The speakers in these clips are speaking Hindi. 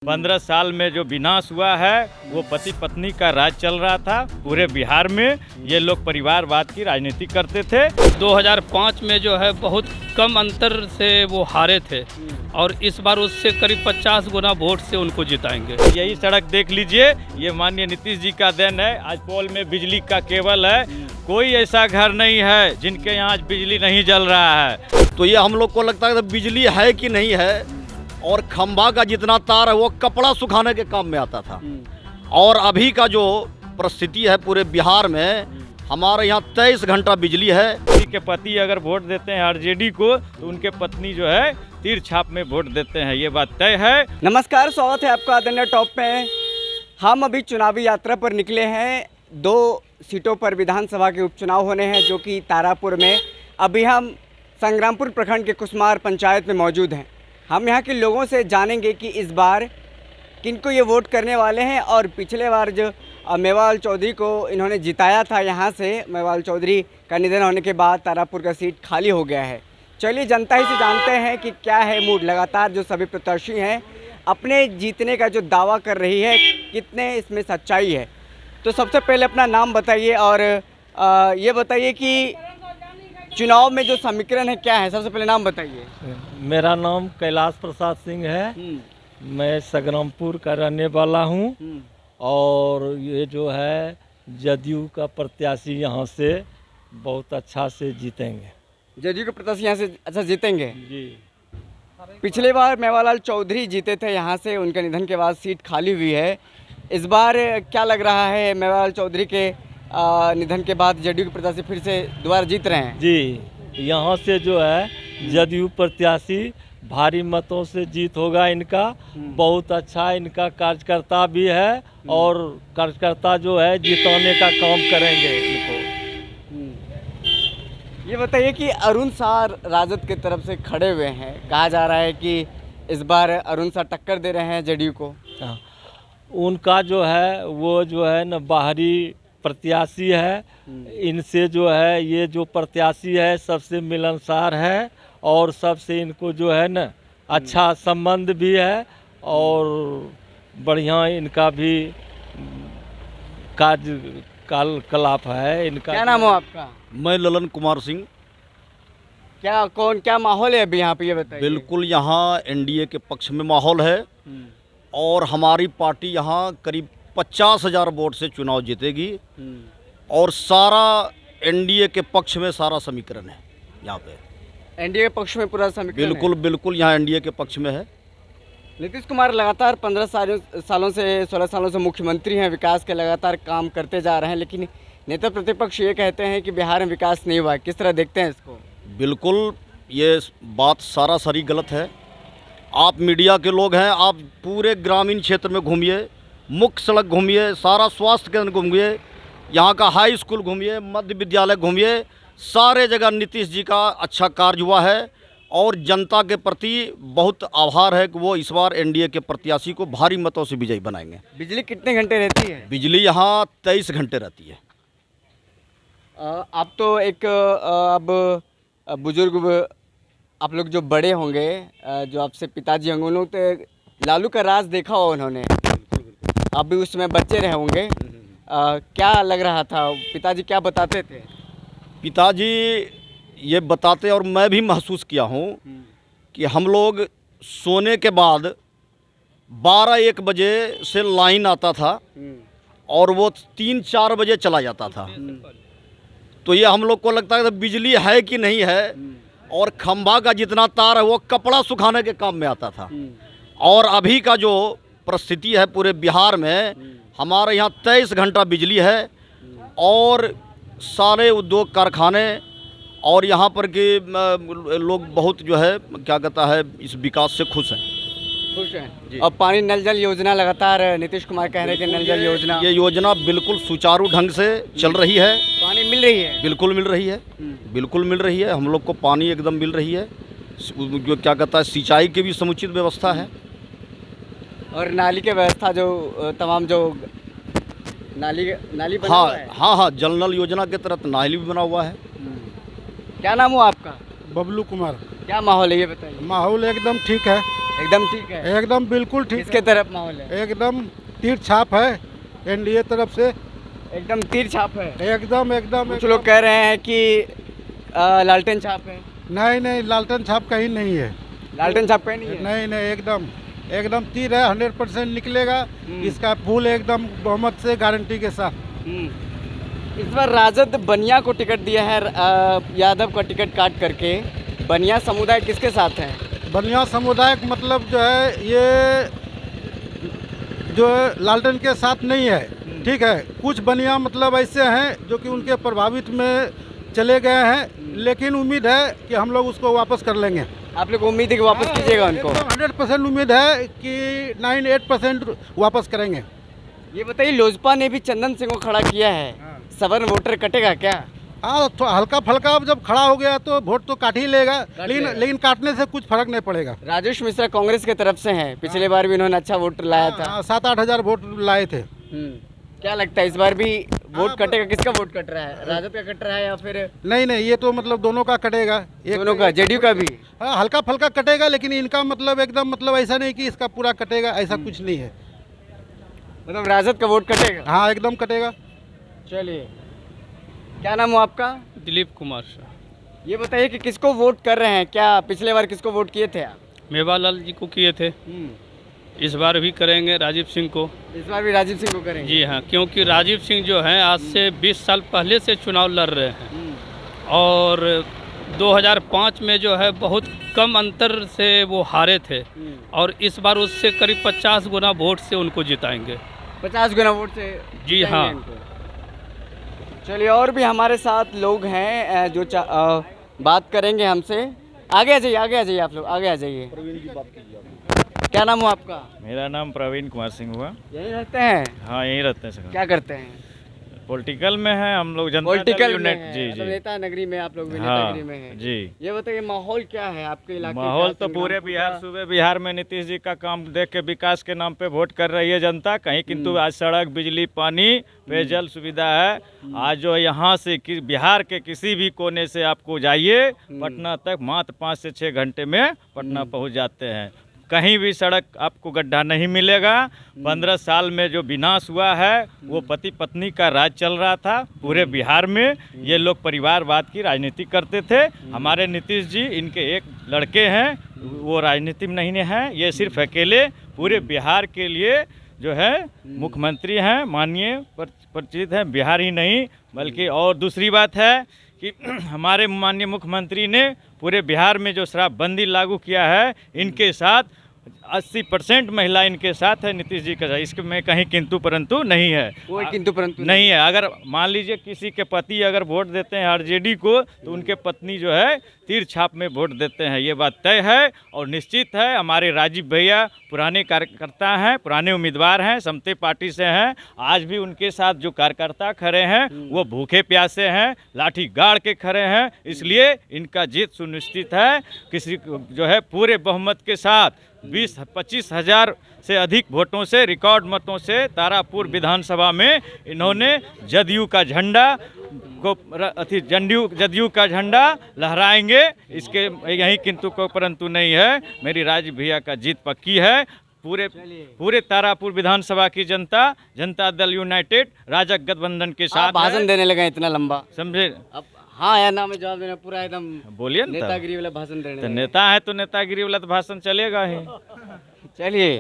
15 साल में जो विनाश हुआ है वो पति पत्नी का राज चल रहा था पूरे बिहार में। ये लोग परिवारवाद की राजनीति करते थे। 2005 में जो है बहुत कम अंतर से वो हारे थे और इस बार उससे करीब 50 गुना वोट से उनको जिताएंगे। यही सड़क देख लीजिए, ये माननीय नीतीश जी का देन है। आज पोल में बिजली का केबल है, कोई ऐसा घर नहीं है जिनके यहाँ आज बिजली नहीं जल रहा है। तो ये हम लोग को लगता है कि बिजली है कि नहीं है, और खंभा का जितना तार है वो कपड़ा सुखाने के काम में आता था। और अभी का जो परिस्थिति है पूरे बिहार में, हमारे यहाँ 23 घंटा बिजली है। किसी के पति अगर वोट देते हैं आरजेडी को तो उनके पत्नी जो है तीर छाप में वोट देते हैं, ये बात तय है। नमस्कार, स्वागत है आपका आदरणीय टॉप में। हम अभी चुनावी यात्रा पर निकले हैं। 2 सीटों पर विधानसभा के उपचुनाव होने हैं, जो कि तारापुर में। अभी हम संग्रामपुर प्रखंड के कुसमार पंचायत में मौजूद हैं। हम यहाँ के लोगों से जानेंगे कि इस बार किनको ये वोट करने वाले हैं, और पिछले बार जो मेवालाल चौधरी को इन्होंने जिताया था यहाँ से, मेवालाल चौधरी का निधन होने के बाद तारापुर का सीट खाली हो गया है। चलिए जनता ही से जानते हैं कि क्या है मूड। लगातार जो सभी प्रत्याशी हैं अपने जीतने का जो दावा कर रही है, कितने इसमें सच्चाई है। तो सबसे पहले अपना नाम बताइए और ये बताइए कि चुनाव में जो समीकरण है क्या है। सबसे पहले नाम बताइए। मेरा नाम कैलाश प्रसाद सिंह है। मैं संग्रामपुर का रहने वाला हूँ और ये जो है जदयू का प्रत्याशी यहाँ से बहुत अच्छा से जीतेंगे। जदयू के प्रत्याशी यहाँ से अच्छा जीतेंगे जी। पिछले बार मेवालाल चौधरी जीते थे यहाँ से, उनके निधन के बाद सीट खाली हुई है। इस बार क्या लग रहा है, मेवालाल चौधरी के निधन के बाद जदयू के प्रत्याशी फिर से दोबारा जीत रहे हैं? जी, यहाँ से जो है जदयू प्रत्याशी भारी मतों से जीत होगा इनका। बहुत अच्छा इनका कार्यकर्ता भी है और कार्यकर्ता जो है जिताने का काम करेंगे इनको। ये बताइए कि अरुण साह राजद की तरफ से खड़े हुए हैं। कहा जा रहा है कि इस बार अरुण साह टक्कर दे रहे हैं जदयू को। हाँ, उनका जो है वो जो है न बाहरी प्रत्याशी है। इनसे जो है ये जो प्रत्याशी है सबसे मिलनसार है और सबसे इनको जो है न अच्छा संबंध भी है और बढ़िया इनका भी कार्यकलाप है इनका। क्या नाम हो आपका? मैं ललन कुमार सिंह। क्या माहौल है अभी यहाँ पे, ये बताइए। बिल्कुल यहाँ एनडीए के पक्ष में माहौल है और हमारी पार्टी यहाँ करीब 50,000 वोट से चुनाव जीतेगी और सारा एनडीए के पक्ष में सारा समीकरण है यहाँ पे। एनडीए के पक्ष में पूरा समीकरण बिल्कुल है। बिल्कुल यहाँ एनडीए के पक्ष में है। नीतीश कुमार लगातार 15 सालों से 16 सालों से मुख्यमंत्री हैं, विकास के लगातार काम करते जा रहे हैं, लेकिन नेता प्रतिपक्ष ये कहते हैं कि बिहार में विकास नहीं हुआ है। किस तरह देखते हैं इसको? बिल्कुल ये बात सरासरी गलत है। आप मीडिया के लोग हैं, आप पूरे ग्रामीण क्षेत्र में घूमिए, मुख्य सड़क घूमिए, सारा स्वास्थ्य केंद्र घूमिए, यहाँ का हाई स्कूल घूमिए, मध्य विद्यालय घूमिए, सारे जगह नीतीश जी का अच्छा कार्य हुआ है और जनता के प्रति बहुत आभार है कि वो इस बार एनडीए के प्रत्याशी को भारी मतों से विजयी बनाएंगे। बिजली कितने घंटे रहती है? बिजली यहाँ 23 घंटे रहती है। आप तो एक अब बुजुर्ग, आप लोग जो बड़े होंगे, जो आपसे पिताजी होंगे, उन लोग तो लालू का राज देखा हो उन्होंने, अभी उसमें बच्चे रहे होंगे। क्या लग रहा था, पिताजी क्या बताते थे? पिताजी ये बताते और मैं भी महसूस किया हूँ कि हम लोग सोने के बाद 12-1 बजे से लाइन आता था और वो 3-4 बजे चला जाता था। तो ये हम लोग को लगता है कि बिजली है कि नहीं है, और खंभा का जितना तार है वो कपड़ा सुखाने के काम में आता था। और अभी का जो परिस्थिति है पूरे बिहार में, हमारे यहाँ 23 घंटा बिजली है और सारे उद्योग कारखाने और यहाँ पर के लोग बहुत जो है क्या कहता है इस विकास से खुश हैं। खुश हैं। अब पानी नल जल योजना लगातार नीतीश कुमार कह रहे हैं कि नल जल योजना, ये योजना बिल्कुल सुचारू ढंग से चल रही है। पानी मिल रही है? बिल्कुल मिल रही है, बिल्कुल मिल रही है। हम लोग को पानी एकदम मिल रही है। जो क्या कहता है सिंचाई की भी समुचित व्यवस्था है और नाली की व्यवस्था, जो तमाम जो नाली बना हुआ है। हाँ, जल नल योजना के तहत नाली भी बना हुआ है। क्या नाम हो आपका? बबलू कुमार। क्या माहौल है ये बताइए। माहौल एकदम ठीक है। एकदम ठीक है, एकदम बिल्कुल ठीक किसके तरफ माहौल है? है। एकदम तीर छाप है एनडीए तरफ से। एकदम तीर छाप है। एकदम एकदम कुछ लोग कह रहे हैं कि लालटेन छाप है। नहीं नहीं, लालटेन छाप कहीं नहीं है। लालटेन छाप कहीं नहीं है। नहीं नहीं, एकदम एकदम तीर है, 100% निकलेगा। इसका फूल एकदम बहुमत से गारंटी के साथ। इस बार राजद बनिया को टिकट दिया है, यादव का टिकट काट करके। बनिया समुदाय किसके साथ है? बनिया समुदाय का मतलब जो है ये जो लालटेन के साथ नहीं है, ठीक है। कुछ बनिया मतलब ऐसे हैं जो कि उनके प्रभावित में चले गए हैं, लेकिन उम्मीद है कि हम लोग उसको वापस कर लेंगे। आप लोग उम्मीद है कि वापस कीजिएगा उनको? 100% उम्मीद है कि 98% वापस करेंगे। ये बताइए, लोजपा ने भी चंदन सिंह को खड़ा किया है, सवर्ण वोटर कटेगा क्या? हाँ, तो हल्का फल्का जब खड़ा हो गया तो वोट तो काट ही लेगा, लेकिन काटने से कुछ फर्क नहीं पड़ेगा। राजेश मिश्रा कांग्रेस के तरफ से हैं, पिछले बार भी इन्होंने अच्छा वोट लाया था। 7-8 हज़ार वोट लाए थे। क्या लगता है इस बार भी वोट कटेगा? किसका वोट कट रहा है, राजद का कट रहा है या फिर नहीं नहीं, ये तो मतलब दोनों का कटेगा। दोनों का, जेडीयू का भी? हाँ, हल्का फल्का कटेगा, लेकिन इनका मतलब एकदम मतलब ऐसा नहीं कि इसका पूरा कटेगा, ऐसा कुछ नहीं है। मतलब राजद का वोट कटेगा? हाँ, एकदम कटेगा। चलिए, क्या नाम हो आपका? दिलीप कुमार शाह। ये बताइए कि किसको वोट कर रहे हैं? क्या पिछले बार किसको वोट किए थे आप? मेवालाल जी को किए थे, इस बार भी करेंगे राजीव सिंह को। इस बार भी राजीव सिंह को करेंगे? जी हाँ, क्योंकि राजीव सिंह जो हैं आज से 20 साल पहले से चुनाव लड़ रहे हैं और 2005 में जो है बहुत कम अंतर से वो हारे थे और इस बार उससे करीब 50 गुना वोट से उनको जिताएंगे। 50 गुना वोट से? जी हाँ। चलिए, और भी हमारे साथ लोग हैं जो बात करेंगे हमसे। आगे आ जाइए, आगे आ जाइए, आप लोग आगे आ जाइए। क्या नाम हो आपका? मेरा नाम प्रवीण कुमार सिंह हुआ। यहीं रहते हैं? हाँ, यहीं रहते हैं सर। क्या करते हैं? पॉलिटिकल में है हम लोग, जनता दल पॉलिटिकल में यूनाइट। है, जी मतलब जी। नेता नगरी में आप लोग भी हाँ, नेता नगरी में हैं। जी। ये बताइए, माहौल क्या है आपके इलाके का? माहौल तो पूरे संग्रामपुर बिहार, का? सूबे बिहार में नीतीश जी का काम देख के विकास के नाम पे वोट कर रही है जनता कहीं, किंतु आज सड़क, बिजली, पानी, पेयजल सुविधा है। आज जो यहाँ से बिहार के किसी भी कोने से आपको जाइए पटना तक, मात्र 5 से 6 घंटे में पटना पहुँच जाते हैं। कहीं भी सड़क आपको गड्ढा नहीं मिलेगा। 15 साल में जो विनाश हुआ है वो पति पत्नी का राज चल रहा था पूरे बिहार में। ये लोग परिवारवाद की राजनीति करते थे। हमारे नीतीश जी, इनके एक लड़के हैं, वो राजनीति में नहीं हैं, ये सिर्फ अकेले पूरे बिहार के लिए जो है मुख्यमंत्री हैं, माननीय परिचित हैं। बिहार ही नहीं बल्कि और दूसरी बात है कि हमारे माननीय मुख्यमंत्री ने पूरे बिहार में जो शराबबंदी लागू किया है, इनके साथ 80% महिला इनके साथ है नीतीश जी के साथ। इसमें कहीं किंतु परंतु नहीं है, कोई किंतु परंतु नहीं है। अगर मान लीजिए किसी के पति अगर वोट देते हैं आरजेडी को, तो उनके पत्नी जो है तीर छाप में वोट देते हैं। ये बात तय है और निश्चित है। हमारे राजीव भैया पुराने कार्यकर्ता हैं, पुराने उम्मीदवार हैं, समते पार्टी से हैं। आज भी उनके साथ जो कार्यकर्ता खड़े हैं वो भूखे प्यासे हैं, लाठी गाड़ के खड़े हैं, इसलिए इनका जीत सुनिश्चित है। किसी जो है पूरे बहुमत के साथ 20-25 हज़ार से अधिक वोटों से, रिकॉर्ड मतों से तारापुर विधानसभा में इन्होंने जदयू का झंडा को जदयू का झंडा लहराएंगे। इसके यही किंतु को परंतु नहीं है। मेरी राजीव भैया का जीत पक्की है। पूरे तारापुर विधानसभा की जनता दल यूनाइटेड राजग गठबंधन के साथ भाषण देने लगे इतना लंबा, समझे? अब हाँ या ना में जवाब देना, पूरा एकदम बोलिए ना। नेतागिरी वाला भाषण देने तो लगे। नेता है तो नेतागिरी वाला तो भाषण चलेगा ही। चलिए,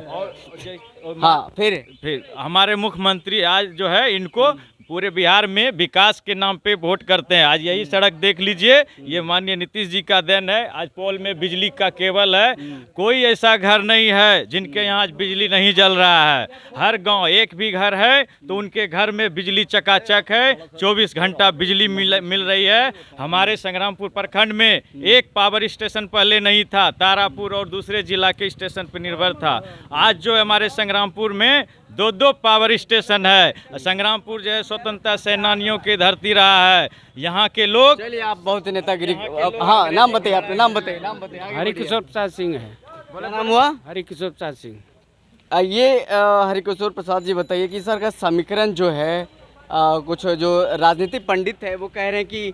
हाँ, फिर हमारे मुख्यमंत्री आज जो है इनको पूरे बिहार में विकास के नाम पे वोट करते हैं। आज यही सड़क देख लीजिए, ये माननीय नीतीश जी का देन है। आज पोल में बिजली का केबल है। कोई ऐसा घर नहीं है जिनके यहाँ आज बिजली नहीं जल रहा है। हर गांव एक भी घर है तो उनके घर में बिजली चकाचक है, 24 घंटा बिजली मिल रही है। हमारे संग्रामपुर प्रखंड में एक पावर स्टेशन पहले नहीं था, तारापुर और दूसरे जिला के स्टेशन पर निर्भर था। आज जो हमारे संग्रामपुर में 2 पावर स्टेशन है। संग्रामपुर जो है स्वतंत्रता सेनानियों की धरती रहा है। यहाँ के लोग, चलिए, आप बहुत नेतागिरी, हाँ, नाम बताइए, आपने नाम बताइए। हरिकिशोर प्रसाद सिंह है। बोला नाम हुआ? हरिकिशोर प्रसाद सिंह। ये हरिकिशोर प्रसाद जी, बताइए कि सर का समीकरण जो है, कुछ जो राजनीतिक पंडित है वो कह रहे हैं कि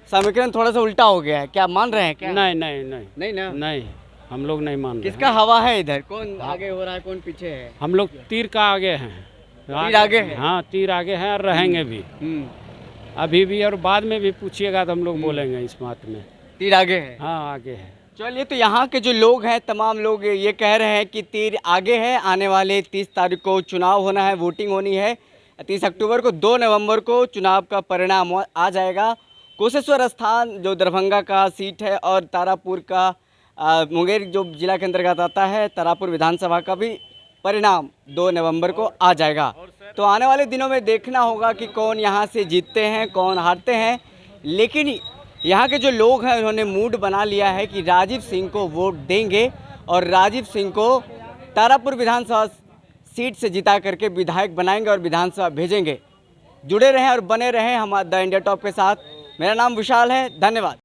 समीकरण थोड़ा सा उल्टा हो गया है, क्या मान रहे हैं क्या? नहीं नहीं नहीं नहीं ना? नहीं, हम लोग नहीं मान रहे किसका हवा है इधर? कौन आगे हो रहा है, कौन पीछे है? हम लोग तीर का आगे हैं। तीर आगे है? हाँ, तीर आगे हैं और रहेंगे भी। अभी भी और बाद में भी पूछिएगा तो हम लोग बोलेंगे इस बात में। तीर आगे है? हाँ, आगे है। चलिए, तो यहाँ के जो लोग हैं, तमाम लोग ये कह रहे हैं कि तीर आगे है। आने वाले 30 तारीख को चुनाव होना है, वोटिंग होनी है। 30 अक्टूबर को, 2 नवंबर को चुनाव का परिणाम आ जाएगा। कुशेश्वर स्थान जो दरभंगा का सीट है और तारापुर का मुंगेर जो जिला के अंतर्गत आता है, तारापुर विधानसभा का भी परिणाम 2 नवंबर को आ जाएगा। तो आने वाले दिनों में देखना होगा कि कौन यहाँ से जीतते हैं, कौन हारते हैं। लेकिन यहाँ के जो लोग हैं उन्होंने मूड बना लिया है कि राजीव सिंह को वोट देंगे और राजीव सिंह को तारापुर विधानसभा सीट से जिता करके विधायक बनाएंगे और विधानसभा भेजेंगे। जुड़े रहें और बने रहें हमारे द इंडिया टॉप के साथ। मेरा नाम विशाल है, धन्यवाद।